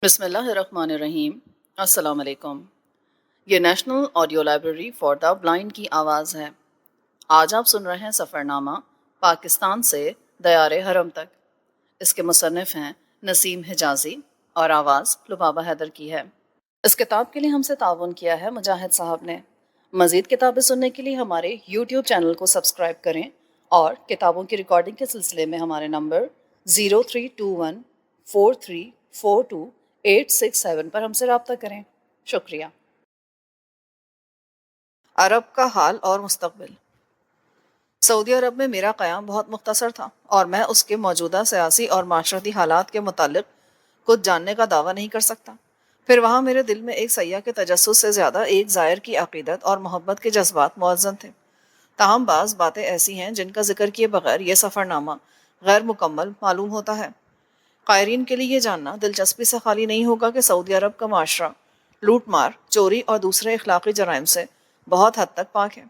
بسم اللہ الرحمن الرحیم۔ السلام علیکم۔ یہ national audio library for the blind کی آواز ہے۔ آج آپ سن رہے ہیں سفر نامہ پاکستان سے دیار حرم تک۔ اس کے مصنف ہیں نسیم حجازی اور آواز لبابہ حیدر کی ہے۔ اس کتاب کے لیے ہم سے تعاون کیا ہے مجاہد صاحب نے۔ مزید کتابیں سننے کے لیے ہمارے یوٹیوب چینل کو سبسکرائب کریں اور کتابوں کی ریکارڈنگ کے سلسلے میں ہمارے نمبر 03214342 پر ہم سے رابطہ کریں۔ شکریہ۔ عرب کا حال اور مستقبل۔ سعودی عرب میں میرا قیام بہت مختصر تھا اور میں اس کے موجودہ سیاسی اور معاشرتی حالات کے متعلق کچھ جاننے کا دعویٰ نہیں کر سکتا۔ پھر وہاں میرے دل میں ایک سیاح کے تجسس سے زیادہ ایک زائر کی عقیدت اور محبت کے جذبات موزن تھے۔ تاہم بعض باتیں ایسی ہیں جن کا ذکر کیے بغیر یہ سفر نامہ غیر مکمل معلوم ہوتا ہے۔ قائرین کے لیے یہ جاننا دلچسپی سے خالی نہیں ہوگا کہ سعودی عرب کا معاشرہ لوٹ مار، چوری اور دوسرے اخلاقی جرائم سے بہت حد تک پاک ہے۔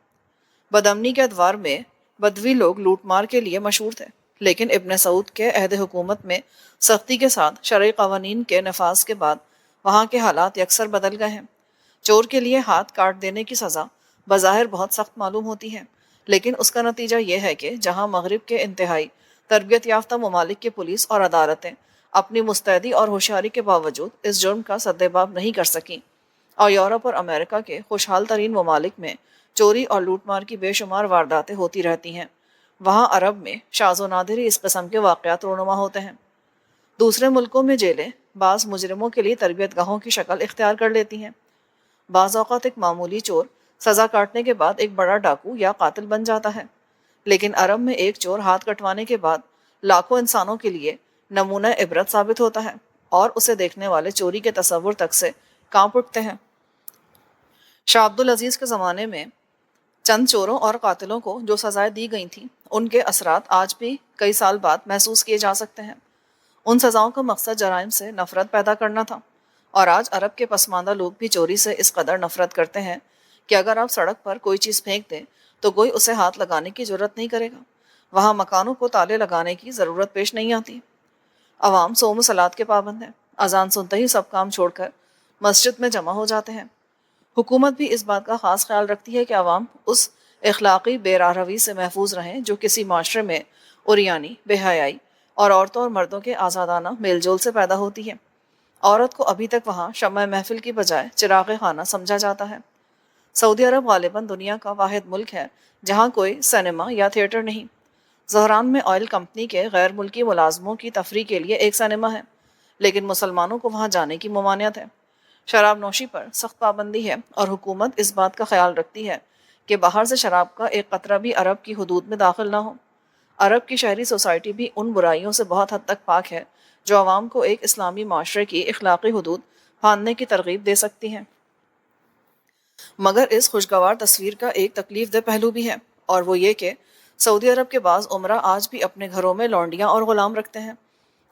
بدامنی کے ادوار میں بدوی لوگ لوٹ مار کے لیے مشہور تھے، لیکن ابن سعود کے عہد حکومت میں سختی کے ساتھ شرعی قوانین کے نفاذ کے بعد وہاں کے حالات یکسر بدل گئے ہیں۔ چور کے لیے ہاتھ کاٹ دینے کی سزا بظاہر بہت سخت معلوم ہوتی ہے، لیکن اس کا نتیجہ یہ ہے کہ جہاں مغرب کے انتہائی تربیت یافتہ ممالک کی پولیس اور عدالتیں اپنی مستعدی اور ہوشیاری کے باوجود اس جرم کا سدباب نہیں کر سکیں، اور یورپ اور امریکہ کے خوشحال ترین ممالک میں چوری اور لوٹ مار کی بے شمار وارداتیں ہوتی رہتی ہیں، وہاں عرب میں شاذ و نادر ہی اس قسم کے واقعات رونما ہوتے ہیں۔ دوسرے ملکوں میں جیلیں بعض مجرموں کے لیے تربیت گاہوں کی شکل اختیار کر لیتی ہیں۔ بعض اوقات ایک معمولی چور سزا کاٹنے کے بعد ایک بڑا ڈاکو یا قاتل بن جاتا ہے، لیکن عرب میں ایک چور ہاتھ کٹوانے کے بعد لاکھوں انسانوں کے لیے نمونہ عبرت ثابت ہوتا ہے اور اسے دیکھنے والے چوری کے تصور تک سے کانپ اٹھتے ہیں۔ شاہ عبد العزیز کے زمانے میں چند چوروں اور قاتلوں کو جو سزائیں دی گئی تھیں، ان کے اثرات آج بھی کئی سال بعد محسوس کیے جا سکتے ہیں۔ ان سزاؤں کا مقصد جرائم سے نفرت پیدا کرنا تھا، اور آج عرب کے پسماندہ لوگ بھی چوری سے اس قدر نفرت کرتے ہیں کہ اگر آپ سڑک پر کوئی چیز پھینک دیں تو کوئی اسے ہاتھ لگانے کی جرت نہیں کرے گا۔ وہاں مکانوں کو تالے لگانے کی ضرورت پیش نہیں آتی۔ عوام صوم و صلات کے پابند ہیں، اذان سنتے ہی سب کام چھوڑ کر مسجد میں جمع ہو جاتے ہیں۔ حکومت بھی اس بات کا خاص خیال رکھتی ہے کہ عوام اس اخلاقی بے راہ روی سے محفوظ رہیں جو کسی معاشرے میں عریانی، بے حیائی اور عورتوں اور مردوں کے آزادانہ میل جول سے پیدا ہوتی ہے۔ عورت کو ابھی تک وہاں شمع محفل کی بجائے چراغ خانہ سمجھا جاتا ہے۔ سعودی عرب غالباً دنیا کا واحد ملک ہے جہاں کوئی سینما یا تھیٹر نہیں۔ زہران میں آئل کمپنی کے غیر ملکی ملازموں کی تفریح کے لیے ایک سینما ہے، لیکن مسلمانوں کو وہاں جانے کی ممانعت ہے۔ شراب نوشی پر سخت پابندی ہے اور حکومت اس بات کا خیال رکھتی ہے کہ باہر سے شراب کا ایک قطرہ بھی عرب کی حدود میں داخل نہ ہو۔ عرب کی شہری سوسائٹی بھی ان برائیوں سے بہت حد تک پاک ہے جو عوام کو ایک اسلامی معاشرے کی اخلاقی حدود پھاندنے کی ترغیب دے سکتی ہیں۔ مگر اس خوشگوار تصویر کا ایک تکلیف دہ پہلو بھی ہے، اور وہ یہ کہ سعودی عرب کے بعض عمرہ آج بھی اپنے گھروں میں لونڈیاں اور غلام رکھتے ہیں،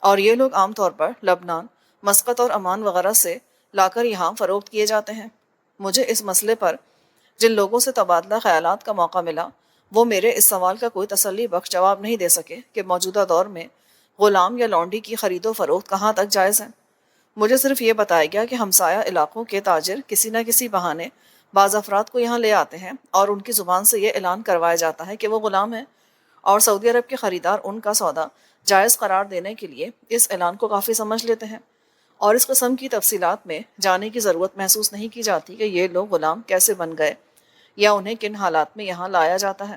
اور یہ لوگ عام طور پر لبنان، مسقط اور عمان وغیرہ سے لا کر یہاں فروخت کیے جاتے ہیں۔ مجھے اس مسئلے پر جن لوگوں سے تبادلہ خیالات کا موقع ملا، وہ میرے اس سوال کا کوئی تسلی بخش جواب نہیں دے سکے کہ موجودہ دور میں غلام یا لونڈی کی خرید و فروخت کہاں تک جائز ہے۔ مجھے صرف یہ بتایا گیا کہ ہمسایہ علاقوں کے تاجر کسی نہ کسی بہانے بعض افراد کو یہاں لے آتے ہیں اور ان کی زبان سے یہ اعلان کروایا جاتا ہے کہ وہ غلام ہیں، اور سعودی عرب کے خریدار ان کا سودا جائز قرار دینے کے لیے اس اعلان کو کافی سمجھ لیتے ہیں، اور اس قسم کی تفصیلات میں جانے کی ضرورت محسوس نہیں کی جاتی کہ یہ لوگ غلام کیسے بن گئے یا انہیں کن حالات میں یہاں لایا جاتا ہے۔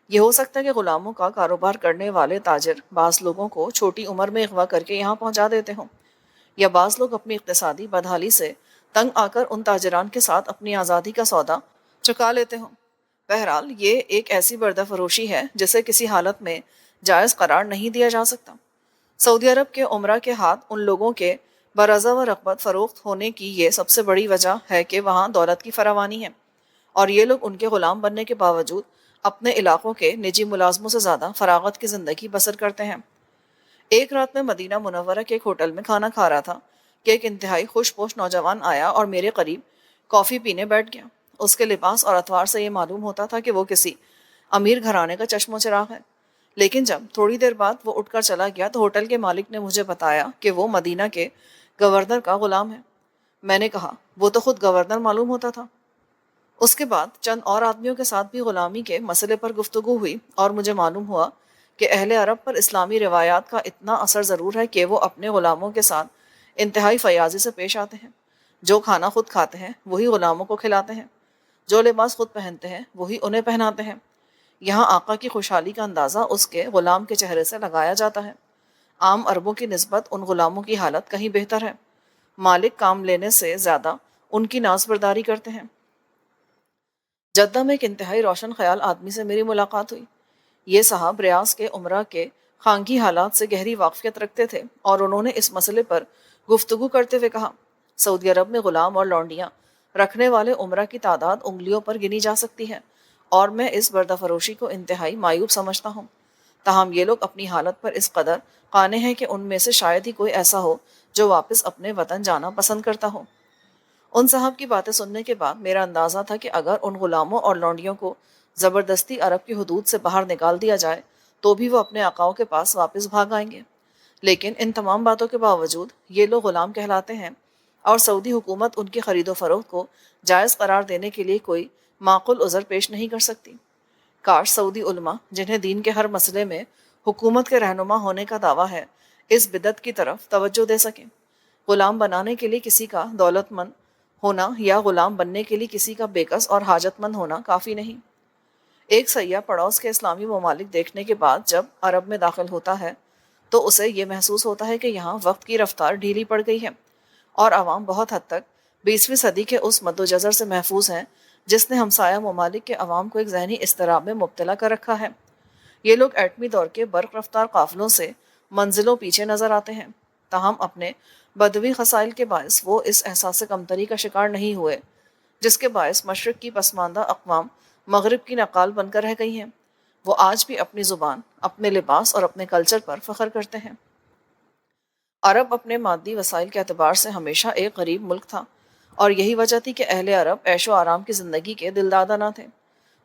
یہ ہو سکتا ہے کہ غلاموں کا کاروبار کرنے والے تاجر بعض لوگوں کو چھوٹی عمر میں اغوا کر کے یہاں پہنچا دیتے ہوں، یا بعض لوگ اپنی اقتصادی بدحالی سے تنگ آ کر ان تاجران کے ساتھ اپنی آزادی کا سودا چکا لیتے ہوں۔ بہرحال یہ ایک ایسی بردہ فروشی ہے جسے کسی حالت میں جائز قرار نہیں دیا جا سکتا۔ سعودی عرب کے عمرہ کے ہاتھ ان لوگوں کے برضا و رغبت فروخت ہونے کی یہ سب سے بڑی وجہ ہے کہ وہاں دولت کی فراوانی ہے، اور یہ لوگ ان کے غلام بننے کے باوجود اپنے علاقوں کے نجی ملازموں سے زیادہ فراغت کی زندگی بسر کرتے ہیں۔ ایک رات میں مدینہ منورہ کے ایک ہوٹل میں کھانا کھا رہا تھا کہ ایک انتہائی خوش پوش نوجوان آیا اور میرے قریب کافی پینے بیٹھ گیا۔ اس کے لباس اور اطوار سے یہ معلوم ہوتا تھا کہ وہ کسی امیر گھرانے کا چشم و چراغ ہے، لیکن جب تھوڑی دیر بعد وہ اٹھ کر چلا گیا تو ہوٹل کے مالک نے مجھے بتایا کہ وہ مدینہ کے گورنر کا غلام ہے۔ میں نے کہا وہ تو خود گورنر معلوم ہوتا تھا۔ اس کے بعد چند اور آدمیوں کے ساتھ بھی غلامی کے مسئلے پر گفتگو ہوئی اور مجھے معلوم ہوا کہ اہل عرب پر اسلامی روایات کا اتنا اثر ضرور ہے کہ وہ اپنے غلاموں کے ساتھ انتہائی فیاضی سے پیش آتے ہیں۔ جو کھانا خود کھاتے ہیں وہی غلاموں کو کھلاتے ہیں، جو لباس خود پہنتے ہیں وہی انہیں پہناتے ہیں۔ یہاں آقا کی خوشحالی کا اندازہ اس کے غلام کے چہرے سے لگایا جاتا ہے۔ عام عربوں کی نسبت ان غلاموں کی حالت کہیں بہتر ہے۔ مالک کام لینے سے زیادہ ان کی ناز برداری کرتے ہیں۔ جدہ میں ایک انتہائی روشن خیال آدمی سے میری ملاقات ہوئی۔ یہ صاحب ریاض کے عمرہ کے خانگی حالات سے گہری واقفیت رکھتے تھے اور انہوں نے اس مسئلے پر گفتگو کرتے ہوئے کہا، سعودی عرب میں غلام اور لونڈیاں رکھنے والے عمرہ کی تعداد انگلیوں پر گنی جا سکتی ہے، اور میں اس بردہ فروشی کو انتہائی معیوب سمجھتا ہوں۔ تاہم یہ لوگ اپنی حالت پر اس قدر قانع ہیں کہ ان میں سے شاید ہی کوئی ایسا ہو جو واپس اپنے وطن جانا پسند کرتا ہو۔ ان صاحب کی باتیں سننے کے بعد میرا اندازہ تھا کہ اگر ان غلاموں اور لونڈیوں کو زبردستی عرب کی حدود سے باہر نکال دیا جائے تو بھی وہ اپنے آقاؤں کے پاس واپس بھاگ آئیں گے۔ لیکن ان تمام باتوں کے باوجود یہ لوگ غلام کہلاتے ہیں اور سعودی حکومت ان کی خرید و فروخت کو جائز قرار دینے کے لیے کوئی معقول عذر پیش نہیں کر سکتی۔ کاش سعودی علماء جنہیں دین کے ہر مسئلے میں حکومت کے رہنما ہونے کا دعویٰ ہے اس بدعت کی طرف توجہ دے سکیں۔ غلام بنانے کے لیے کسی کا دولت مند ہونا یا غلام بننے کے لیے کسی کا بےکس اور حاجت مند ہونا کافی نہیں۔ ایک سیاح پڑوس کے اسلامی ممالک دیکھنے کے بعد جب عرب میں داخل ہوتا ہے تو اسے یہ محسوس ہوتا ہے کہ یہاں وقت کی رفتار ڈھیلی پڑ گئی ہے اور عوام بہت حد تک 20ویں صدی کے اس مد و جزر سے محفوظ ہیں جس نے ہمسایہ ممالک کے عوام کو ایک ذہنی اضطراب میں مبتلا کر رکھا ہے۔ یہ لوگ ایٹمی دور کے برق رفتار قافلوں سے منزلوں پیچھے نظر آتے ہیں، تاہم اپنے بدوی خصائل کے باعث وہ اس احساس کمتری کا شکار نہیں ہوئے جس کے باعث مشرق کی پسماندہ اقوام مغرب کی نقال بن کر رہ گئی ہیں۔ وہ آج بھی اپنی زبان، اپنے لباس اور اپنے کلچر پر فخر کرتے ہیں۔ عرب اپنے مادی وسائل کے اعتبار سے ہمیشہ ایک غریب ملک تھا، اور یہی وجہ تھی کہ اہل عرب عیش و آرام کی زندگی کے دلدادہ نہ تھے۔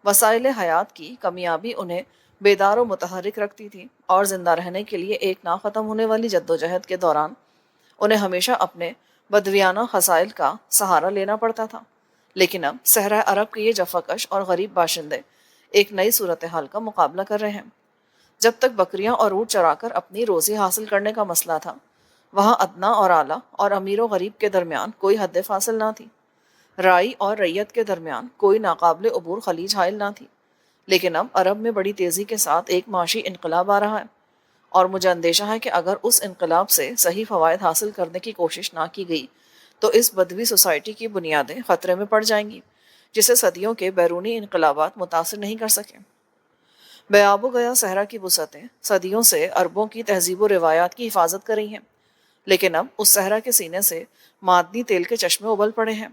وسائل حیات کی کمیابی انہیں بیدار و متحرک رکھتی تھی، اور زندہ رہنے کے لیے ایک نہ ختم ہونے والی جدوجہد کے دوران انہیں ہمیشہ اپنے بدویانہ خصائل کا سہارا لینا پڑتا تھا۔ لیکن اب صحرا عرب کے یہ جفاکش اور غریب باشندے ایک نئی صورتحال کا مقابلہ کر رہے ہیں۔ جب تک بکریاں اور اونٹ چرا کر اپنی روزی حاصل کرنے کا مسئلہ تھا، وہاں ادنا اور اعلیٰ اور امیر و غریب کے درمیان کوئی حد فاصل نہ تھی، رائی اور ریت کے درمیان کوئی ناقابل عبور خلیج حائل نہ تھی۔ لیکن اب عرب میں بڑی تیزی کے ساتھ ایک معاشی انقلاب آ رہا ہے، اور مجھے اندیشہ ہے کہ اگر اس انقلاب سے صحیح فوائد حاصل کرنے کی کوشش نہ کی گئی تو اس بدوی سوسائٹی کی بنیادیں خطرے میں پڑ جائیں گی جسے صدیوں کے بیرونی انقلابات متاثر نہیں کر سکے۔ بے آب و گیا صحرا کی وسعتیں صدیوں سے عربوں کی تہذیب و روایات کی حفاظت کر رہی ہیں، لیکن اب اس صحرا کے سینے سے معدنی تیل کے چشمے ابل پڑے ہیں،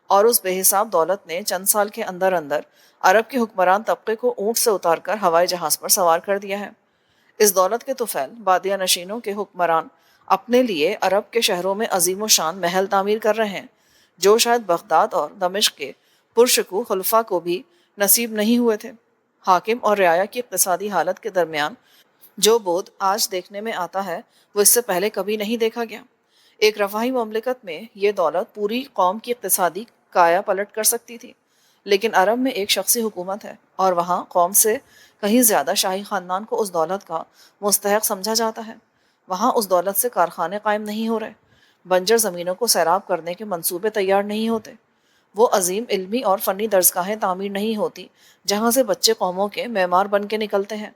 اور اس بے حساب دولت نے چند سال کے اندر اندر عرب کے حکمران طبقے کو اونٹ سے اتار کر ہوائی جہاز پر سوار کر دیا ہے۔ اس دولت کے طفیل بادیہ نشینوں کے حکمران اپنے لیے عرب کے شہروں میں عظیم و شان محل تعمیر کر رہے ہیں جو شاید بغداد اور دمشق کے پرشکوہ خلفاء کو بھی نصیب نہیں ہوئے تھے۔ حاکم اور رعایا کی اقتصادی حالت کے درمیان جو بود آج دیکھنے میں آتا ہے وہ اس سے پہلے کبھی نہیں دیکھا گیا۔ ایک رفاہی مملکت میں یہ دولت پوری قوم کی اقتصادی کایا پلٹ کر سکتی تھی، لیکن عرب میں ایک شخصی حکومت ہے اور وہاں قوم سے کہیں زیادہ شاہی خاندان کو اس دولت کا مستحق سمجھا جاتا ہے۔ وہاں اس دولت سے کارخانے قائم نہیں ہو رہے، بنجر زمینوں کو سیراب کرنے کے منصوبے تیار نہیں ہوتے، وہ عظیم علمی اور فنی درسگاہیں تعمیر نہیں ہوتی جہاں سے بچے قوموں کے معمار بن کے نکلتے ہیں،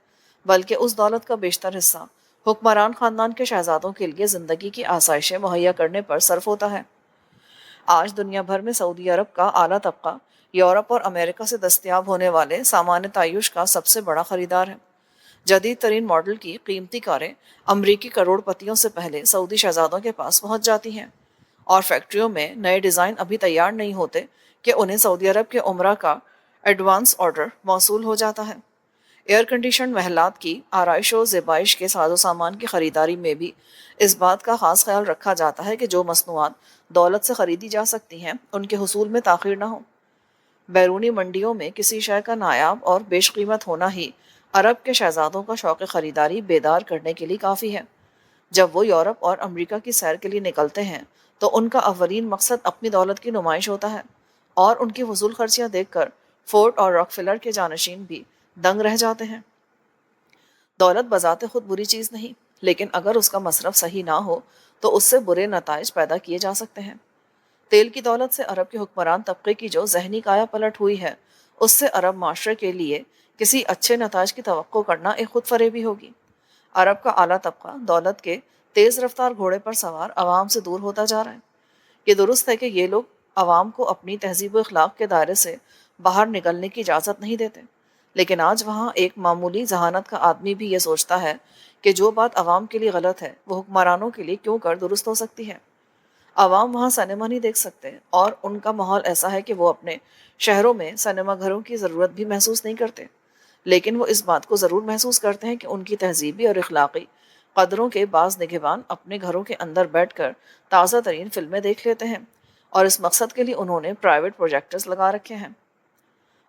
بلکہ اس دولت کا بیشتر حصہ حکمران خاندان کے شہزادوں کے لیے زندگی کی آسائشیں مہیا کرنے پر صرف ہوتا ہے۔ آج دنیا بھر میں سعودی عرب کا اعلیٰ طبقہ یورپ اور امریکہ سے دستیاب ہونے والے سامان تعیش کا سب سے بڑا خریدار ہے۔ جدید ترین ماڈل کی قیمتی کاریں امریکی کروڑ پتیوں سے پہلے سعودی شہزادوں کے پاس پہنچ جاتی ہیں، اور فیکٹریوں میں نئے ڈیزائن ابھی تیار نہیں ہوتے کہ انہیں سعودی عرب کے عمرہ کا ایڈوانس آرڈر موصول ہو جاتا ہے۔ ایئر کنڈیشن محلات کی آرائش و زیبائش کے ساز و سامان کی خریداری میں بھی اس بات کا خاص خیال رکھا جاتا ہے کہ جو مصنوعات دولت سے خریدی جا سکتی ہیں ان کے حصول میں تاخیر نہ ہو۔ بیرونی منڈیوں میں کسی شے کا نایاب اور بیش قیمت ہونا ہی عرب کے شہزادوں کا شوق خریداری بیدار کرنے کے لیے کافی ہے۔ جب وہ یورپ اور امریکہ کی سیر کے لیے نکلتے ہیں تو ان کا اولین مقصد اپنی دولت کی نمائش ہوتا ہے، اور ان کی فضول خرچیاں دیکھ کر فورڈ اور راک فلر کے جانشین بھی دنگ رہ جاتے ہیں۔ دولت بذات خود بری چیز نہیں، لیکن اگر اس کا مصرف صحیح نہ ہو تو اس سے برے نتائج پیدا کیے جا سکتے ہیں۔ تیل کی دولت سے عرب کے حکمران طبقے کی جو ذہنی کایا پلٹ ہوئی ہے، اس سے عرب معاشرے کے لیے کسی اچھے نتائج کی توقع کرنا ایک خود فریبی ہوگی۔ عرب کا اعلیٰ طبقہ دولت کے تیز رفتار گھوڑے پر سوار عوام سے دور ہوتا جا رہا ہے۔ یہ درست ہے کہ یہ لوگ عوام کو اپنی تہذیب و اخلاق کے دائرے سے باہر نکلنے کی اجازت نہیں دیتے، لیکن آج وہاں ایک معمولی ذہانت کا آدمی بھی یہ سوچتا ہے کہ جو بات عوام کے لیے غلط ہے وہ حکمرانوں کے لیے کیوں کر درست ہو سکتی ہے۔ عوام وہاں سنیما نہیں دیکھ سکتے، اور ان کا ماحول ایسا ہے کہ وہ اپنے شہروں میں سنیما گھروں کی ضرورت بھی محسوس نہیں کرتے، لیکن وہ اس بات کو ضرور محسوس کرتے ہیں کہ ان کی تہذیبی اور اخلاقی قدروں کے بعض نگہبان اپنے گھروں کے اندر بیٹھ کر تازہ ترین فلمیں دیکھ لیتے ہیں، اور اس مقصد کے لیے انہوں نے پرائیویٹ پروجیکٹرز لگا رکھے ہیں۔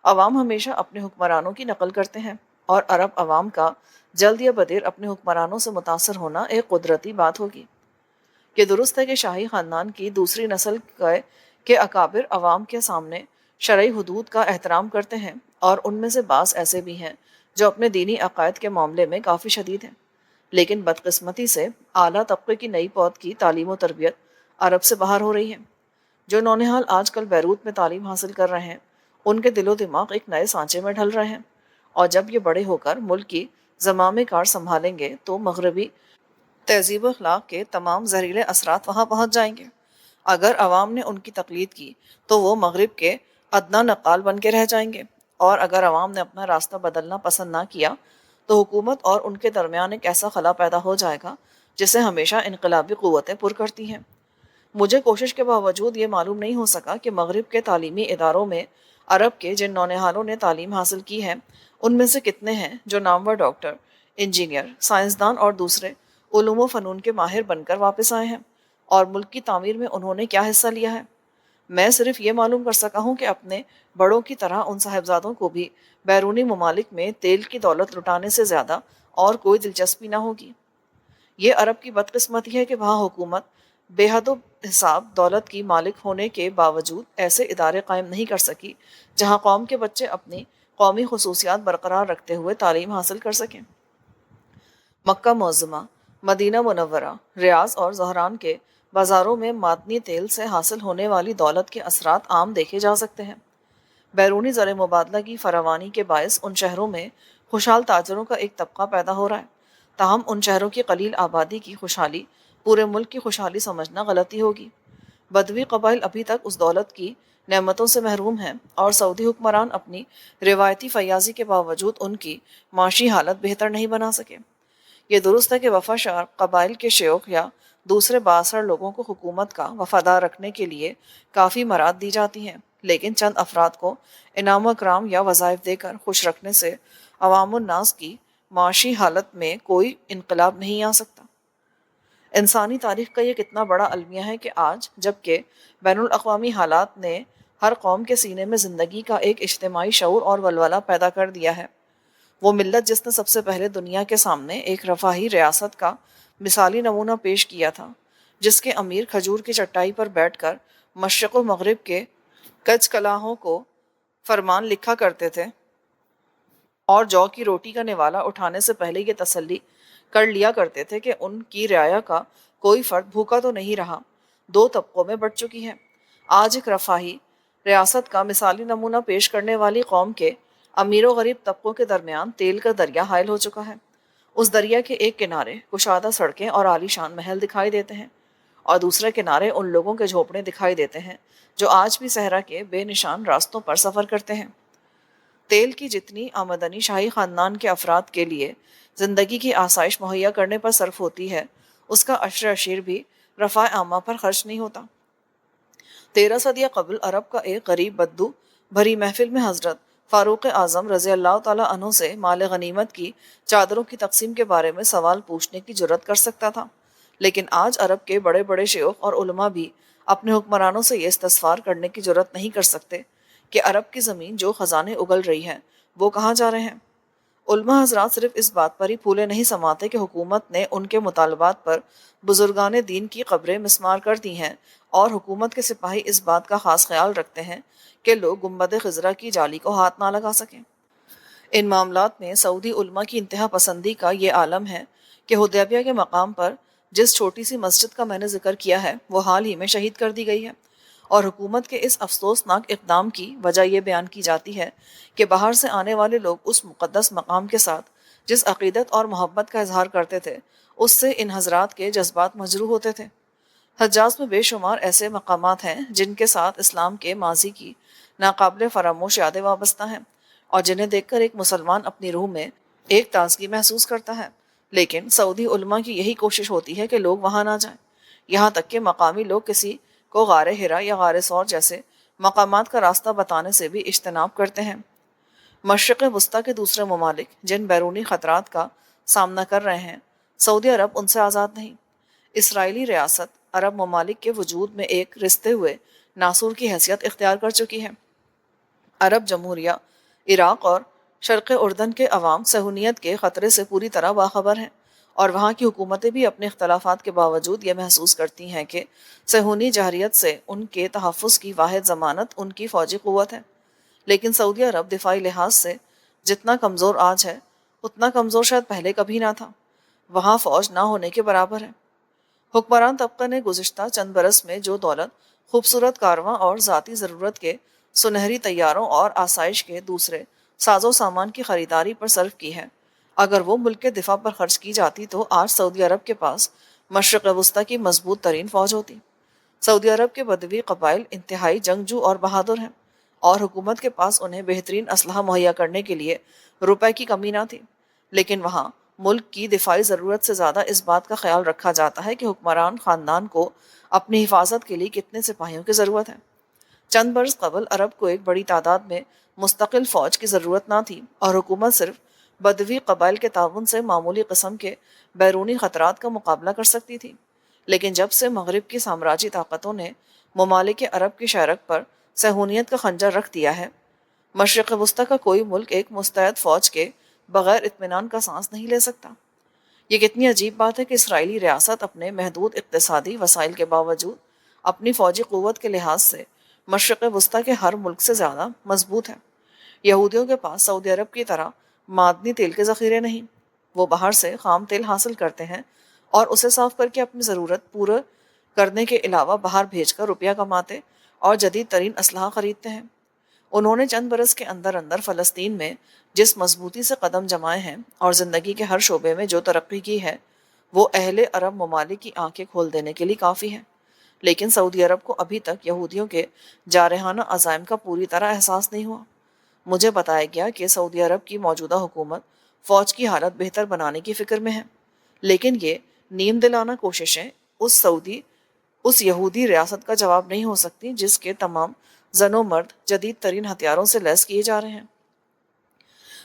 عوام ہمیشہ اپنے حکمرانوں کی نقل کرتے ہیں، اور عرب عوام کا جلد یا بدیر اپنے حکمرانوں سے متاثر ہونا ایک قدرتی بات ہوگی۔ یہ درست ہے کہ شاہی خاندان کی دوسری نسل کے اکابر عوام کے سامنے شرعی حدود کا احترام کرتے ہیں، اور ان میں سے بعض ایسے بھی ہیں جو اپنے دینی عقائد کے معاملے میں کافی شدید ہیں، لیکن بدقسمتی سے اعلیٰ طبقے کی نئی پود کی تعلیم و تربیت عرب سے باہر ہو رہی ہے۔ جو نونہال آج کل بیروت میں تعلیم حاصل کر رہے ہیں، ان کے دل و دماغ ایک نئے سانچے میں ڈھل رہے ہیں، اور جب یہ بڑے ہو کر ملک کی زمام کار سنبھالیں گے تو مغربی تہذیب و اخلاق کے تمام زہریلے اثرات وہاں پہنچ جائیں گے۔ اگر عوام نے ان کی تقلید کی تو وہ مغرب کے ادنا نقال بن کے رہ جائیں گے، اور اگر عوام نے اپنا راستہ بدلنا پسند نہ کیا تو حکومت اور ان کے درمیان ایک ایسا خلا پیدا ہو جائے گا جسے ہمیشہ انقلابی قوتیں پر کرتی ہیں۔ مجھے کوشش کے باوجود یہ معلوم نہیں ہو سکا کہ مغرب کے تعلیمی اداروں میں عرب کے جن نونہالوں نے تعلیم حاصل کی ہے، ان میں سے کتنے ہیں جو نامور ڈاکٹر، انجینئر، سائنسدان اور دوسرے علوم و فنون کے ماہر بن کر واپس آئے ہیں، اور ملک کی تعمیر میں انہوں نے کیا حصہ لیا ہے۔ میں صرف یہ معلوم کر سکا ہوں کہ اپنے بڑوں کی طرح ان صاحبزادوں کو بھی بیرونی ممالک میں تیل کی دولت لٹانے سے زیادہ اور کوئی دلچسپی نہ ہوگی۔ یہ عرب کی بدقسمتی ہے کہ وہاں حکومت بے حد و حساب دولت کی مالک ہونے کے باوجود ایسے ادارے قائم نہیں کر سکی جہاں قوم کے بچے اپنی قومی خصوصیات برقرار رکھتے ہوئے تعلیم حاصل کر سکیں۔ مکہ معظمہ، مدینہ منورہ، ریاض اور زہران کے بازاروں میں معدنی تیل سے حاصل ہونے والی دولت کے اثرات عام دیکھے جا سکتے ہیں۔ بیرونی زر مبادلہ کی فراوانی کے باعث ان شہروں میں خوشحال تاجروں کا ایک طبقہ پیدا ہو رہا ہے، تاہم ان شہروں کی قلیل آبادی کی خوشحالی پورے ملک کی خوشحالی سمجھنا غلطی ہوگی۔ بدوی قبائل ابھی تک اس دولت کی نعمتوں سے محروم ہیں، اور سعودی حکمران اپنی روایتی فیاضی کے باوجود ان کی معاشی حالت بہتر نہیں بنا سکے۔ یہ درست ہے کہ وفا شارق قبائل کے شیوخ یا دوسرے بااثر لوگوں کو حکومت کا وفادار رکھنے کے لیے کافی مراد دی جاتی ہیں، لیکن چند افراد کو انعام و اکرام یا وظائف دے کر خوش رکھنے سے عوام الناس کی معاشی حالت میں کوئی انقلاب نہیں آ سکتا۔ انسانی تاریخ کا یہ کتنا بڑا المیہ ہے کہ آج جبکہ بین الاقوامی حالات نے ہر قوم کے سینے میں زندگی کا ایک اجتماعی شعور اور ولولہ پیدا کر دیا ہے، وہ ملت جس نے سب سے پہلے دنیا کے سامنے ایک رفاہی ریاست کا مثالی نمونہ پیش کیا تھا، جس کے امیر کھجور کی چٹائی پر بیٹھ کر مشرق و مغرب کے کچ کلاہوں کو فرمان لکھا کرتے تھے، اور جو کی روٹی کا نوالا اٹھانے سے پہلے یہ تسلی کر لیا کرتے تھے کہ ان کی رعایا کا کوئی فرد بھوکا تو نہیں رہا، دو طبقوں میں بٹ چکی ہے۔ آج ایک رفاہی ریاست کا مثالی نمونہ پیش کرنے والی قوم کے امیر و غریب طبقوں کے درمیان تیل کا دریا حائل ہو چکا ہے۔ اس دریا کے ایک کنارے کشادہ سڑکیں اور عالی شان محل دکھائی دیتے ہیں، اور دوسرے کنارے ان لوگوں کے جھونپڑے دکھائی دیتے ہیں جو آج بھی صحرا کے بے نشان راستوں پر سفر کرتے ہیں۔ تیل کی جتنی آمدنی شاہی خاندان کے افراد کے لیے زندگی کی آسائش مہیا کرنے پر صرف ہوتی ہے، اس کا عشر اشیر بھی رفاہ عامہ پر خرچ نہیں ہوتا۔ 13 صدیہ قبل عرب کا ایک غریب بدو بھری محفل میں حضرت فاروق اعظم رضی اللہ تعالیٰ عنہ سے مال غنیمت کی چادروں کی تقسیم کے بارے میں سوال پوچھنے کی جرات کر سکتا تھا، لیکن آج عرب کے بڑے بڑے شیوخ اور علماء بھی اپنے حکمرانوں سے یہ استفسار کرنے کی جرات نہیں کر سکتے کہ عرب کی زمین جو خزانے اگل رہی ہے وہ کہاں جا رہے ہیں۔ علماء حضرات صرف اس بات پر ہی پھولے نہیں سماتے کہ حکومت نے ان کے مطالبات پر بزرگان دین کی قبریں مسمار کر دی ہیں، اور حکومت کے سپاہی اس بات کا خاص خیال رکھتے ہیں کہ لوگ گنبد خضرا کی جالی کو ہاتھ نہ لگا سکیں۔ ان معاملات میں سعودی علماء کی انتہا پسندی کا یہ عالم ہے کہ حدیبیہ کے مقام پر جس چھوٹی سی مسجد کا میں نے ذکر کیا ہے وہ حال ہی میں شہید کر دی گئی ہے، اور حکومت کے اس افسوسناک اقدام کی وجہ یہ بیان کی جاتی ہے کہ باہر سے آنے والے لوگ اس مقدس مقام کے ساتھ جس عقیدت اور محبت کا اظہار کرتے تھے اس سے ان حضرات کے جذبات مجروح ہوتے تھے۔ حجاز میں بے شمار ایسے مقامات ہیں جن کے ساتھ اسلام کے ماضی کی ناقابل فراموش یادیں وابستہ ہیں، اور جنہیں دیکھ کر ایک مسلمان اپنی روح میں ایک تازگی محسوس کرتا ہے، لیکن سعودی علماء کی یہی کوشش ہوتی ہے کہ لوگ وہاں نہ جائیں، یہاں تک کہ مقامی لوگ کسی کو غار ہرا یا غار ثور جیسے مقامات کا راستہ بتانے سے بھی اجتناب کرتے ہیں۔ مشرق وسطیٰ کے دوسرے ممالک جن بیرونی خطرات کا سامنا کر رہے ہیں، سعودی عرب ان سے آزاد نہیں۔ اسرائیلی ریاست عرب ممالک کے وجود میں ایک رستے ہوئے ناسور کی حیثیت اختیار کر چکی ہے۔ عرب جمہوریہ عراق اور شرق اردن کے عوام صہیونیت کے خطرے سے پوری طرح باخبر ہیں، اور وہاں کی حکومتیں بھی اپنے اختلافات کے باوجود یہ محسوس کرتی ہیں کہ صہیونی جہریت سے ان کے تحفظ کی واحد ضمانت ان کی فوجی قوت ہے۔ لیکن سعودی عرب دفاعی لحاظ سے جتنا کمزور آج ہے اتنا کمزور شاید پہلے کبھی نہ تھا، وہاں فوج نہ ہونے کے برابر ہے۔ حکمران طبقہ نے گزشتہ چند برس میں جو دولت خوبصورت کارواں اور ذاتی ضرورت کے سنہری طیاروں اور آسائش کے دوسرے ساز و سامان کی خریداری پر صرف کی ہے، اگر وہ ملک کے دفاع پر خرچ کی جاتی تو آج سعودی عرب کے پاس مشرق وسطیٰ کی مضبوط ترین فوج ہوتی۔ سعودی عرب کے بدوی قبائل انتہائی جنگجو اور بہادر ہیں، اور حکومت کے پاس انہیں بہترین اسلحہ مہیا کرنے کے لیے روپے کی کمی نہ تھی، لیکن وہاں ملک کی دفاعی ضرورت سے زیادہ اس بات کا خیال رکھا جاتا ہے کہ حکمران خاندان کو اپنی حفاظت کے لیے کتنے سپاہیوں کی ضرورت ہے۔ چند برس قبل عرب کو ایک بڑی تعداد میں مستقل فوج کی ضرورت نہ تھی، اور حکومت صرف بدوی قبائل کے تعاون سے معمولی قسم کے بیرونی خطرات کا مقابلہ کر سکتی تھی۔ لیکن جب سے مغرب کی سامراجی طاقتوں نے ممالک عرب کی شرک پر صہیونیت کا خنجر رکھ دیا ہے، مشرق وسطیٰ کا کوئی ملک ایک مستعد فوج کے بغیر اطمینان کا سانس نہیں لے سکتا۔ یہ کتنی عجیب بات ہے کہ اسرائیلی ریاست اپنے محدود اقتصادی وسائل کے باوجود اپنی فوجی قوت کے لحاظ سے مشرق وسطیٰ کے ہر ملک سے زیادہ مضبوط ہے۔ یہودیوں کے پاس سعودی عرب کی طرح معدنی تیل کے ذخیرے نہیں، وہ باہر سے خام تیل حاصل کرتے ہیں اور اسے صاف کر کے اپنی ضرورت پورا کرنے کے علاوہ باہر بھیج کر روپیہ کماتے اور جدید ترین اسلحہ خریدتے ہیں۔ انہوں نے چند برس کے اندر اندر فلسطین میں جس مضبوطی سے قدم جمائے ہیں اور زندگی کے ہر شعبے میں جو ترقی کی ہے وہ اہل عرب ممالک کی آنکھیں کھول دینے کے لیے کافی ہے، لیکن سعودی عرب کو ابھی تک یہودیوں کے جارحانہ عزائم کا پوری طرح احساس نہیں ہوا۔ مجھے بتایا گیا کہ سعودی عرب کی موجودہ حکومت فوج کی حالت بہتر بنانے کی فکر میں ہے، لیکن یہ نیم دلانہ کوششیں اس یہودی ریاست کا جواب نہیں ہو سکتی جس کے تمام زن و مرد جدید ترین ہتھیاروں سے لیس کیے جا رہے ہیں۔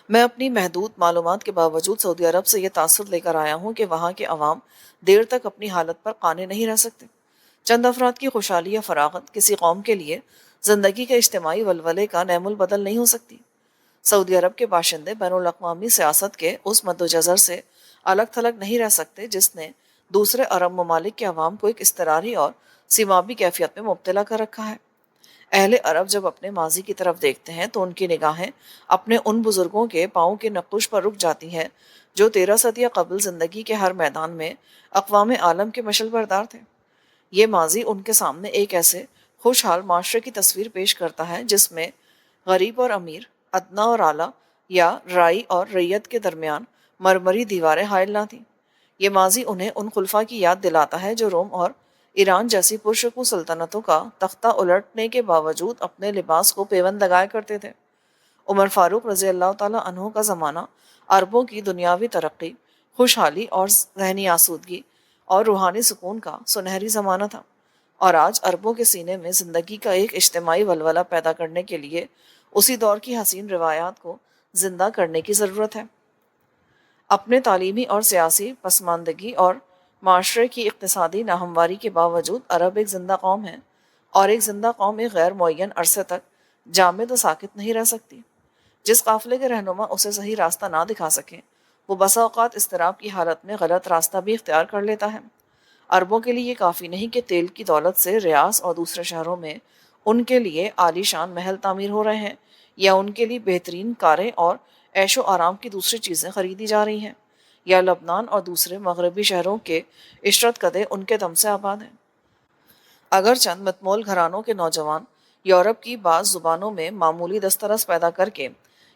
میں اپنی محدود معلومات کے باوجود سعودی عرب سے یہ تاثر لے کر آیا ہوں کہ وہاں کے عوام دیر تک اپنی حالت پر قانے نہیں رہ سکتے۔ چند افراد کی خوشحالی یا فراغت کسی قوم کے لیے زندگی کے اجتماعی ولولے کا نعم البدل نہیں ہو سکتی۔ سعودی عرب کے باشندے بین الاقوامی سیاست کے اس مد و جزر سے الگ تھلگ نہیں رہ سکتے جس نے دوسرے عرب ممالک کے عوام کو ایک اضطراری اور سیمابی کیفیت میں مبتلا کر رکھا ہے۔ اہل عرب جب اپنے ماضی کی طرف دیکھتے ہیں تو ان کی نگاہیں اپنے ان بزرگوں کے پاؤں کے نقوش پر رک جاتی ہیں جو 13 صدیاں قبل زندگی کے ہر میدان میں اقوام عالم کے مشعل بردار تھے۔ یہ ماضی ان کے سامنے ایک ایسے خوشحال معاشرے کی تصویر پیش کرتا ہے جس میں غریب اور امیر، ادنا اور اعلیٰ، یا رائی اور ریت کے درمیان مرمری دیواریں حائل نہ تھیں۔ یہ ماضی انہیں ان خلفاء کی یاد دلاتا ہے جو روم اور ایران جیسی پرشکوہ سلطنتوں کا تختہ الٹنے کے باوجود اپنے لباس کو پیوند لگایا کرتے تھے۔ عمر فاروق رضی اللہ تعالیٰ عنہ کا زمانہ عربوں کی دنیاوی ترقی، خوشحالی اور ذہنی آسودگی اور روحانی سکون کا سنہری زمانہ تھا، اور آج عربوں کے سینے میں زندگی کا ایک اجتماعی ولولہ پیدا کرنے کے لیے اسی دور کی حسین روایات کو زندہ کرنے کی ضرورت ہے۔ اپنے تعلیمی اور سیاسی پسماندگی اور معاشرے کی اقتصادی ناہمواری کے باوجود عرب ایک زندہ قوم ہے، اور ایک زندہ قوم ایک غیر معین عرصے تک جامد و ساکت نہیں رہ سکتی۔ جس قافلے کے رہنما اسے صحیح راستہ نہ دکھا سکیں وہ بسا اوقات اضطراب کی حالت میں غلط راستہ بھی اختیار کر لیتا ہے۔ عربوں کے لیے یہ کافی نہیں کہ تیل کی دولت سے ریاض اور دوسرے شہروں میں ان کے لیے عالی شان محل تعمیر ہو رہے ہیں، یا ان کے لیے بہترین کاریں اور عیش و آرام کی دوسری چیزیں خریدی جا رہی ہیں، یا لبنان اور دوسرے مغربی شہروں کے عشرت قدے ان کے دم سے آباد ہیں۔ اگر چند متمول گھرانوں کے نوجوان یورپ کی بعض زبانوں میں معمولی دسترس پیدا کر کے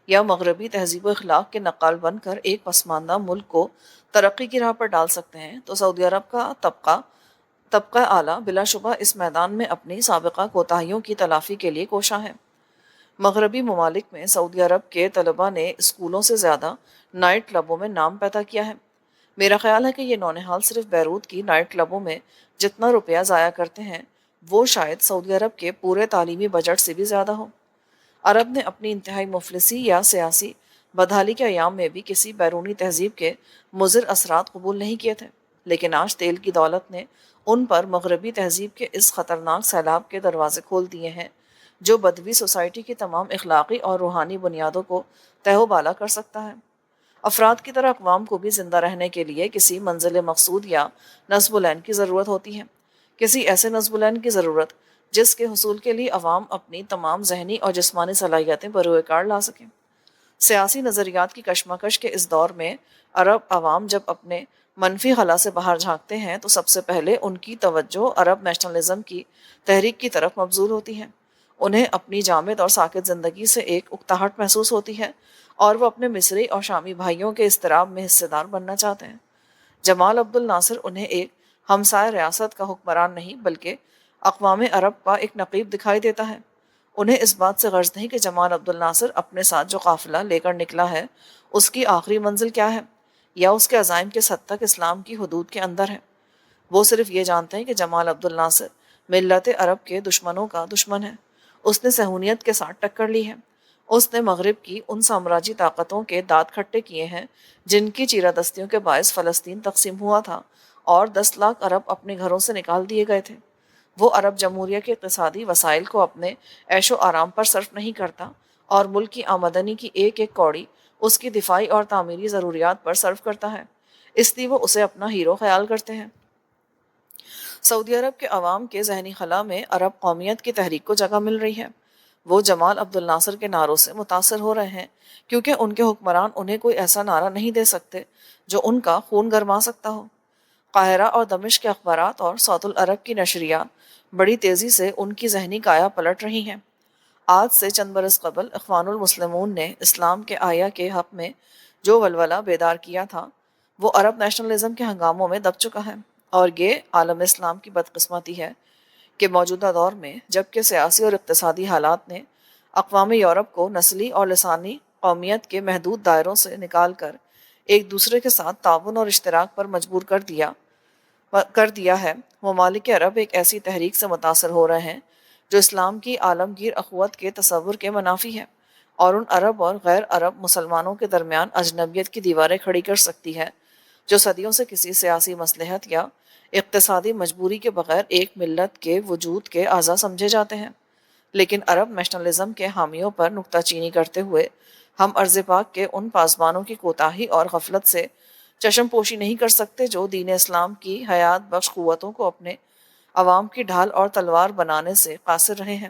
یا مغربی تہذیب و اخلاق کے نقال بن کر ایک پسماندہ ملک کو ترقی کی راہ پر ڈال سکتے ہیں، تو سعودی عرب کا طبقہ اعلیٰ بلا شبہ اس میدان میں اپنی سابقہ کوتاہیوں کی تلافی کے لیے کوشاں ہے۔ مغربی ممالک میں سعودی عرب کے طلباء نے اسکولوں سے زیادہ نائٹ کلبوں میں نام پیدا کیا ہے۔ میرا خیال ہے کہ یہ نونہال صرف بیروت کی نائٹ کلبوں میں جتنا روپیہ ضائع کرتے ہیں وہ شاید سعودی عرب کے پورے تعلیمی بجٹ سے بھی زیادہ ہو۔ عرب نے اپنی انتہائی مفلسی یا سیاسی بدحالی کے ایام میں بھی کسی بیرونی تہذیب کے مضر اثرات قبول نہیں کیے تھے، لیکن آج تیل کی دولت نے ان پر مغربی تہذیب کے اس خطرناک سیلاب کے دروازے کھول دیے ہیں جو بدوی سوسائٹی کی تمام اخلاقی اور روحانی بنیادوں کو تہ و بالا کر سکتا ہے۔ افراد کی طرح اقوام کو بھی زندہ رہنے کے لیے کسی منزل مقصود یا نصب العین کی ضرورت ہوتی ہے، کسی ایسے نصب العین کی ضرورت جس کے حصول کے لیے عوام اپنی تمام ذہنی اور جسمانی صلاحیتیں بروئے کار لا سکیں۔ سیاسی نظریات کی کشمکش کے اس دور میں عرب عوام جب اپنے منفی خلا سے باہر جھانکتے ہیں تو سب سے پہلے ان کی توجہ عرب نیشنلزم کی تحریک کی طرف مبذول ہوتی ہے۔ انہیں اپنی جامد اور ساکت زندگی سے ایک اکتاہٹ محسوس ہوتی ہے اور وہ اپنے مصری اور شامی بھائیوں کے اضطراب میں حصے دار بننا چاہتے ہیں۔ جمال عبد الناصر انہیں ایک ہمسائے ریاست کا حکمران نہیں بلکہ اقوام عرب کا ایک نقیب دکھائی دیتا ہے۔ انہیں اس بات سے غرض نہیں کہ جمال عبد الناصر اپنے ساتھ جو قافلہ لے کر نکلا ہے اس کی آخری منزل کیا ہے یا اس کے عزائم کس حد تک اسلام کی حدود کے اندر ہے۔ وہ صرف یہ جانتے ہیں کہ جمال عبد الناصر ملت عرب کے دشمنوں کا دشمن ہے۔ اس نے صہیونیت کے ساتھ ٹکر لی ہے۔ اس نے مغرب کی ان سامراجی طاقتوں کے دانت کھٹے کیے ہیں جن کی چیرہ دستیوں کے باعث فلسطین تقسیم ہوا تھا اور 10 لاکھ عرب اپنے گھروں سے نکال دیے گئے تھے۔ وہ عرب جمہوریہ کے اقتصادی وسائل کو اپنے عیش و آرام پر صرف نہیں کرتا اور ملک کی آمدنی کی ایک ایک کوڑی اس کی دفاعی اور تعمیری ضروریات پر صرف کرتا ہے، اس لیے وہ اسے اپنا ہیرو خیال کرتے ہیں۔ سعودی عرب کے عوام کے ذہنی خلا میں عرب قومیت کی تحریک کو جگہ مل رہی ہے۔ وہ جمال عبد الناصر کے نعروں سے متاثر ہو رہے ہیں کیونکہ ان کے حکمران انہیں کوئی ایسا نعرہ نہیں دے سکتے جو ان کا خون گرما سکتا ہو۔ قاہرہ اور دمشق کے اخبارات اور صوت العرب کی نشریات بڑی تیزی سے ان کی ذہنی کایا پلٹ رہی ہیں۔ آج سے چند برس قبل اخوان المسلمون نے اسلام کے آیا کے حق میں جو ولولہ بیدار کیا تھا وہ عرب نیشنلزم کے ہنگاموں میں دب چکا ہے، اور یہ عالم اسلام کی بدقسمتی ہے کہ موجودہ دور میں جبکہ سیاسی اور اقتصادی حالات نے اقوام یورپ کو نسلی اور لسانی قومیت کے محدود دائروں سے نکال کر ایک دوسرے کے ساتھ تعاون اور اشتراک پر مجبور کر دیا ہے، ممالک عرب ایک ایسی تحریک سے متاثر ہو رہے ہیں جو اسلام کی عالمگیر اخوت کے تصور کے منافی ہے اور ان عرب اور غیر عرب مسلمانوں کے درمیان اجنبیت کی دیواریں کھڑی کر سکتی ہے جو صدیوں سے کسی سیاسی مصلحت یا اقتصادی مجبوری کے بغیر ایک ملت کے وجود کے اعضا سمجھے جاتے ہیں۔ لیکن عرب نیشنلزم کے حامیوں پر نکتہ چینی کرتے ہوئے ہم ارض پاک کے ان پاسبانوں کی کوتاہی اور غفلت سے چشم پوشی نہیں کر سکتے جو دین اسلام کی حیات بخش قوتوں کو اپنے عوام کی ڈھال اور تلوار بنانے سے قاصر رہے ہیں۔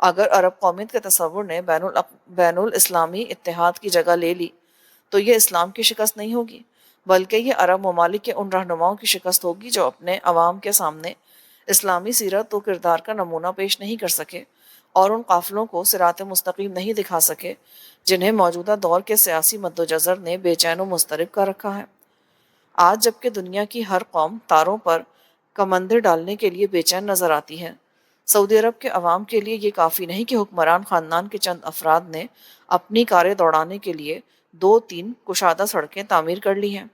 اگر عرب قومیت کے تصور نے بین الاسلامی اتحاد کی جگہ لے لی تو یہ اسلام کی شکست نہیں ہوگی بلکہ یہ عرب ممالک کے ان رہنماؤں کی شکست ہوگی جو اپنے عوام کے سامنے اسلامی سیرت و کردار کا نمونہ پیش نہیں کر سکے اور ان قافلوں کو صراط مستقیم نہیں دکھا سکے جنہیں موجودہ دور کے سیاسی مد و جزر نے بے چین و مضطرب کر رکھا ہے۔ آج جبکہ دنیا کی ہر قوم تاروں پر کمندر ڈالنے کے لیے بے چین نظر آتی ہے، سعودی عرب کے عوام کے لیے یہ کافی نہیں کہ حکمران خاندان کے چند افراد نے اپنی کاریں دوڑانے کے لیے 2-3 کشادہ سڑکیں تعمیر کر لی ہیں۔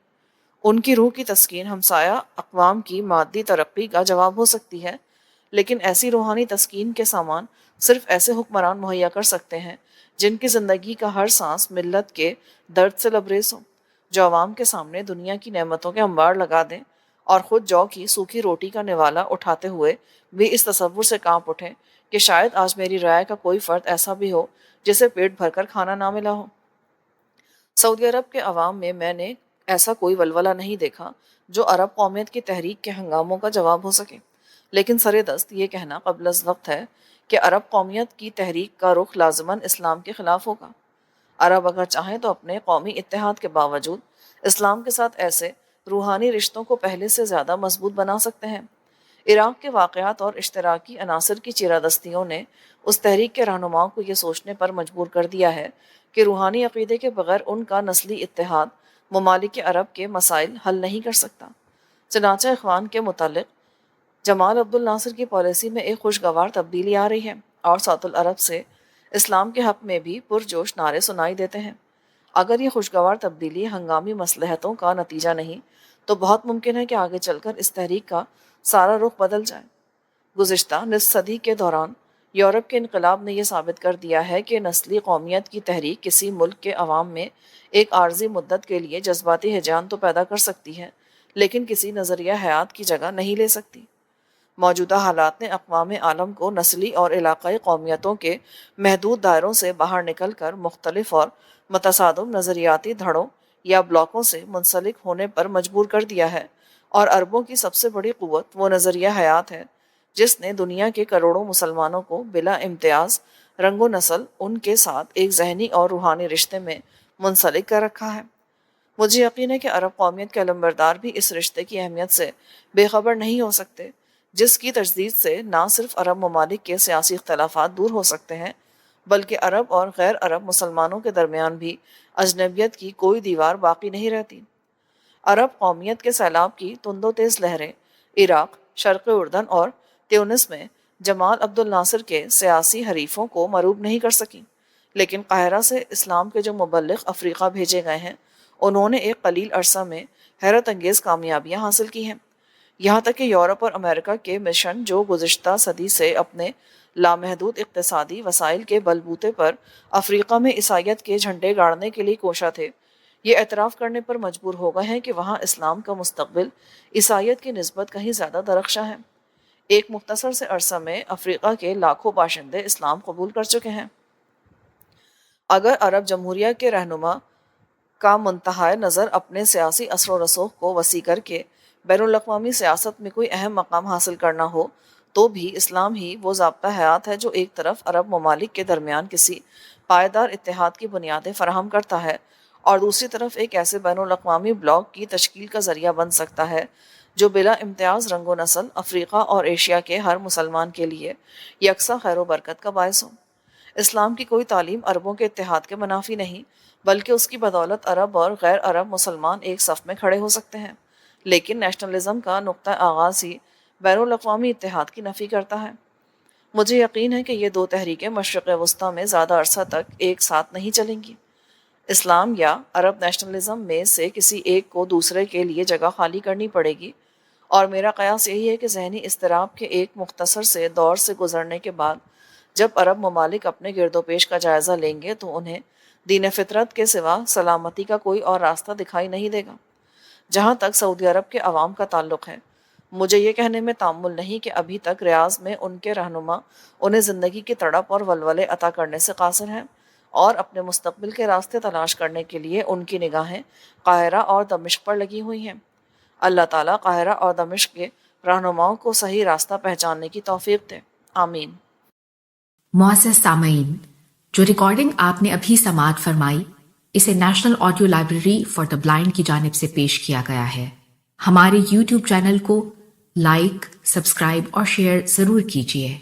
ان کی روح کی تسکین ہمسایہ اقوام کی مادی ترقی کا جواب ہو سکتی ہے، لیکن ایسی روحانی تسکین کے سامان صرف ایسے حکمران مہیا کر سکتے ہیں جن کی زندگی کا ہر سانس ملت کے درد سے لبریز ہو، جو عوام کے سامنے دنیا کی نعمتوں کے انبار لگا دیں اور خود جو کی سوکھی روٹی کا نوالا اٹھاتے ہوئے بھی اس تصور سے کانپ اٹھیں کہ شاید آج میری رائے کا کوئی فرد ایسا بھی ہو جسے پیٹ بھر کر کھانا نہ ملا ہو۔ سعودی عرب کے عوام میں نے ایسا کوئی ولولہ نہیں دیکھا جو عرب قومیت کی تحریک کے ہنگاموں کا جواب ہو سکے، لیکن سر دست یہ کہنا قبل از وقت ہے کہ عرب قومیت کی تحریک کا رخ لازماً اسلام کے خلاف ہوگا۔ عرب اگر چاہیں تو اپنے قومی اتحاد کے باوجود اسلام کے ساتھ ایسے روحانی رشتوں کو پہلے سے زیادہ مضبوط بنا سکتے ہیں۔ عراق کے واقعات اور اشتراکی عناصر کی چیرادستیوں نے اس تحریک کے رہنماؤں کو یہ سوچنے پر مجبور کر دیا ہے کہ روحانی عقیدے کے بغیر ان کا نسلی اتحاد ممالک عرب کے مسائل حل نہیں کر سکتا۔ چنانچہ اخوان کے متعلق جمال عبد الناصر کی پالیسی میں ایک خوشگوار تبدیلی آ رہی ہے اور سعودی العرب سے اسلام کے حق میں بھی پرجوش نعرے سنائی دیتے ہیں۔ اگر یہ خوشگوار تبدیلی ہنگامی مصلحتوں کا نتیجہ نہیں تو بہت ممکن ہے کہ آگے چل کر اس تحریک کا سارا رخ بدل جائے۔ گزشتہ نصف صدی کے دوران یورپ کے انقلاب نے یہ ثابت کر دیا ہے کہ نسلی قومیت کی تحریک کسی ملک کے عوام میں ایک عارضی مدت کے لیے جذباتی ہیجان تو پیدا کر سکتی ہے، لیکن کسی نظریہ حیات کی جگہ نہیں لے سکتی۔ موجودہ حالات نے اقوام عالم کو نسلی اور علاقائی قومیتوں کے محدود دائروں سے باہر نکل کر مختلف اور متصادم نظریاتی دھڑوں یا بلاکوں سے منسلک ہونے پر مجبور کر دیا ہے، اور عربوں کی سب سے بڑی قوت وہ نظریہ حیات ہے جس نے دنیا کے کروڑوں مسلمانوں کو بلا امتیاز رنگ و نسل ان کے ساتھ ایک ذہنی اور روحانی رشتے میں منسلک کر رکھا ہے۔ مجھے یقین ہے کہ عرب قومیت کے علمبردار بھی اس رشتے کی اہمیت سے بے خبر نہیں ہو سکتے، جس کی تجدید سے نہ صرف عرب ممالک کے سیاسی اختلافات دور ہو سکتے ہیں بلکہ عرب اور غیر عرب مسلمانوں کے درمیان بھی اجنبیت کی کوئی دیوار باقی نہیں رہتی۔ عرب قومیت کے سیلاب کی تند و تیز لہریں عراق، شرق اردن اور تیونس میں جمال عبد الناصر کے سیاسی حریفوں کو مروب نہیں کر سکیں، لیکن قاہرہ سے اسلام کے جو مبلغ افریقہ بھیجے گئے ہیں انہوں نے ایک قلیل عرصہ میں حیرت انگیز کامیابیاں حاصل کی ہیں۔ یہاں تک کہ یورپ اور امریکہ کے مشن جو گزشتہ صدی سے اپنے لامحدود اقتصادی وسائل کے بلبوتے پر افریقہ میں عیسائیت کے جھنڈے گاڑنے کے لیے کوشاں تھے، یہ اعتراف کرنے پر مجبور ہو گئے ہیں کہ وہاں اسلام کا مستقبل عیسائیت کی نسبت کہیں زیادہ درخشاں ہے۔ ایک مختصر سے عرصہ میں افریقہ کے لاکھوں باشندے اسلام قبول کر چکے ہیں۔ اگر عرب جمہوریہ کے رہنما کا منتہائے نظر اپنے سیاسی اثر و رسوخ کو وسیع کر کے بین الاقوامی سیاست میں کوئی اہم مقام حاصل کرنا ہو تو بھی اسلام ہی وہ ضابطہ حیات ہے جو ایک طرف عرب ممالک کے درمیان کسی پائیدار اتحاد کی بنیادیں فراہم کرتا ہے اور دوسری طرف ایک ایسے بین الاقوامی بلاک کی تشکیل کا ذریعہ بن سکتا ہے جو بلا امتیاز رنگ و نسل افریقہ اور ایشیا کے ہر مسلمان کے لیے یکساں خیر و برکت کا باعث ہو۔ اسلام کی کوئی تعلیم عربوں کے اتحاد کے منافی نہیں، بلکہ اس کی بدولت عرب اور غیر عرب مسلمان ایک صف میں کھڑے ہو سکتے ہیں، لیکن نیشنلزم کا نقطہ آغاز ہی بین الاقوامی اتحاد کی نفی کرتا ہے۔ مجھے یقین ہے کہ یہ دو تحریکیں مشرق وسطیٰ میں زیادہ عرصہ تک ایک ساتھ نہیں چلیں گی۔ اسلام یا عرب نیشنلزم میں سے کسی ایک کو دوسرے کے لیے جگہ خالی کرنی پڑے گی، اور میرا قیاس یہی ہے کہ ذہنی اضطراب کے ایک مختصر سے دور سے گزرنے کے بعد جب عرب ممالک اپنے گرد و پیش کا جائزہ لیں گے تو انہیں دین فطرت کے سوا سلامتی کا کوئی اور راستہ دکھائی نہیں دے گا۔ جہاں تک سعودی عرب کے عوام کا تعلق ہے، مجھے یہ کہنے میں تأمل نہیں کہ ابھی تک ریاض میں ان کے رہنما انہیں زندگی کی تڑپ اور ولولے عطا کرنے سے قاصر ہیں، اور اپنے مستقبل کے راستے تلاش کرنے کے لیے ان کی نگاہیں قاہرہ اور دمشق پر لگی ہوئی ہیں۔ اللہ تعالیٰ قاہرہ اور دمشق کے رہنماؤں کو صحیح راستہ پہچاننے کی توفیق دے، آمین۔ معزز سامعین، جو ریکارڈنگ آپ نے ابھی سماعت فرمائی اسے national audio library for the blind کی جانب سے پیش کیا گیا ہے۔ ہمارے یوٹیوب چینل کو لائک، سبسکرائب اور شیئر ضرور کیجیے۔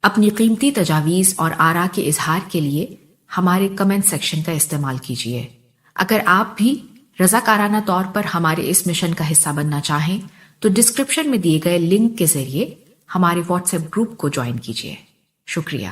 اپنی قیمتی تجاویز اور آراء کے اظہار کے لیے ہمارے کمنٹ سیکشن کا استعمال کیجیے۔ اگر آپ بھی رضاکارانہ طور پر ہمارے اس مشن کا حصہ بننا چاہیں تو ڈسکرپشن میں دیے گئے لنک کے ذریعے ہمارے واٹس ایپ گروپ کو جوائن کیجیے۔ شکریہ۔